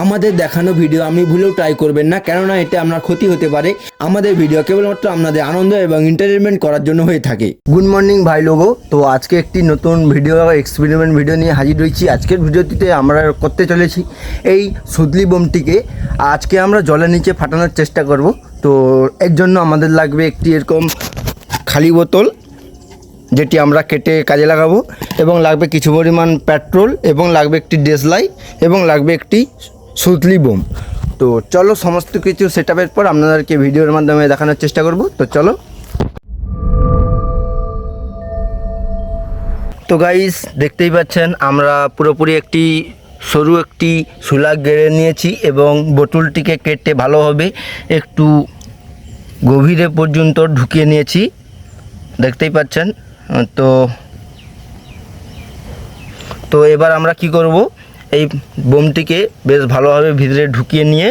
আমাদের দেখানো ভিডিও আপনি ভুলেও ট্রাই করবেন না, কেননা এতে আপনার ক্ষতি হতে পারে। আমাদের ভিডিও কেবলমাত্র আপনাদের আনন্দ এবং এন্টারটেনমেন্ট করার জন্য হয়ে থাকে। গুড মর্নিং ভাই লোগো। তো আজকে একটি নতুন ভিডিও এক্সপেরিমেন্ট ভিডিও নিয়ে হাজির হয়েছি। আজকের ভিডিওটিতে আমরা করতে চলেছি এই সুতলি বোমটিকে আজকে আমরা জলের নিচে ফাটানোর চেষ্টা করব। তো এর জন্য আমাদের লাগবে একটি এরকম খালি বোতল, যেটি আমরা কেটে কাজে লাগাবো, এবং লাগবে কিছু পরিমাণ পেট্রোল, এবং লাগবে একটি দেশলাই, এবং লাগবে একটি সুতলি বোম। তো চলো সমস্ত কিছু সেটআপের পর আপনাদেরকে ভিডিওর মাধ্যমে দেখানোর চেষ্টা করব। তো চলো। তো গাইস দেখতেই পাচ্ছেন আমরা পুরোপুরি একটি সরু একটি সুলাক গেড়ে নিয়েছি এবং বোতলটিকে কেটে ভালোভাবে একটু গভীরে পর্যন্ত ঢুকিয়ে নিয়েছি, দেখতেই পাচ্ছেন। তো এবার আমরা কি করব, এই বোমটিকে বেশ ভালোভাবে ভিতরে ঢুকিয়ে নিয়ে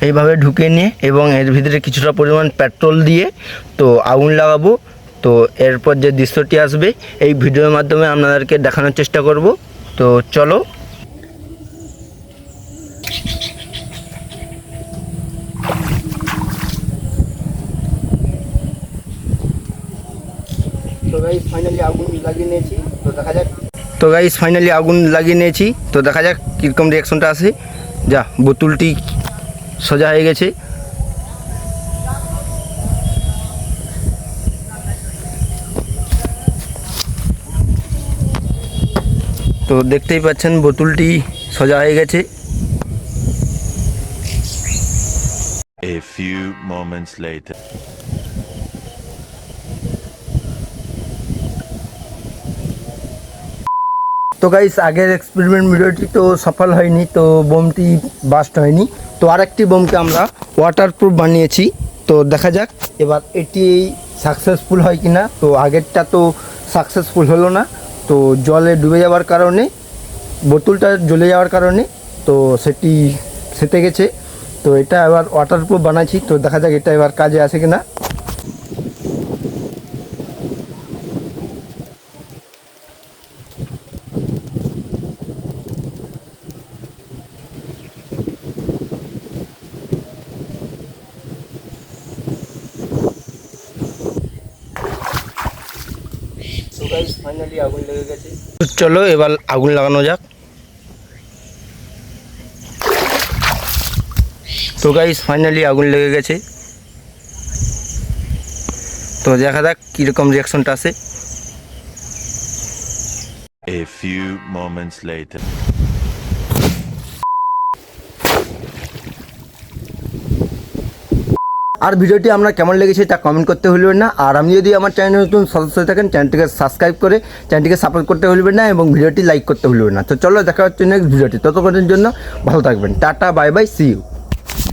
এইভাবে ঢুকিয়ে নিয়ে এবং এর ভিতরে কিছুটা পরিমাণ পেট্রোল দিয়ে তো আগুন লাগাবো। তো এরপর যে দৃশ্যটি আসবে এই ভিডিওর মাধ্যমে আপনাদেরকে দেখানোর চেষ্টা করব। তো চলো। তো গাইস ফাইনালি আগুন লাগিয়ে নিয়েছি, তো দেখা যাক। তো দেখা যাক কীরকম রিয়াকশনটা আসে। যা বোতলটি সোজা হয়ে গেছে। তো দেখতেই পাচ্ছেন বোতলটি সোজা হয়ে গেছে। A few moments later. তো গাইস আগের এক্সপেরিমেন্ট ভিডিওটি তো সফল হয়নি, তো বোমটি বাস্ট হয়নি। তো আরেকটি বোমকে আমরা ওয়াটারপ্রুফ বানিয়েছি। তো দেখা যাক এবার এটি সাকসেসফুল হয় কি না। তো আগেরটা তো সাকসেসফুল হলো না, তো জলে ডুবে যাওয়ার কারণে, বোতলটা জ্বলে যাওয়ার কারণে তো সেটি সেতে গেছে। তো এটা এবার ওয়াটারপ্রুফ বানাচ্ছি, তো দেখা যাক এটা এবার কাজে আসে কি না। তো গাইস ফাইনালি আগুন লেগে গেছে। চলো এবার আগুন লাগানো যাক। তো গাইস ফাইনালি আগুন লেগে গেছে। তো দেখা যাক কীরকম রিয়াকশনটা আসে। A few moments later. আর ভিডিওটি আপনার কেমন লেগেছে তা কমেন্ট করতে ভুলবেন না। আর আপনি যদি আমার চ্যানেলে নতুন সদস্য হয়ে থাকেন, চ্যানেলটিকে সাবস্ক্রাইব করে চ্যানেলটিকে সাপোর্ট করতে ভুলবেন না, এবং ভিডিওটি লাইক করতে ভুলবেন না। তো চলো দেখা হচ্ছে নেক্সট ভিডিওটি। ততক্ষণের জন্য ভালো থাকবেন। Tata, bye bye, see you.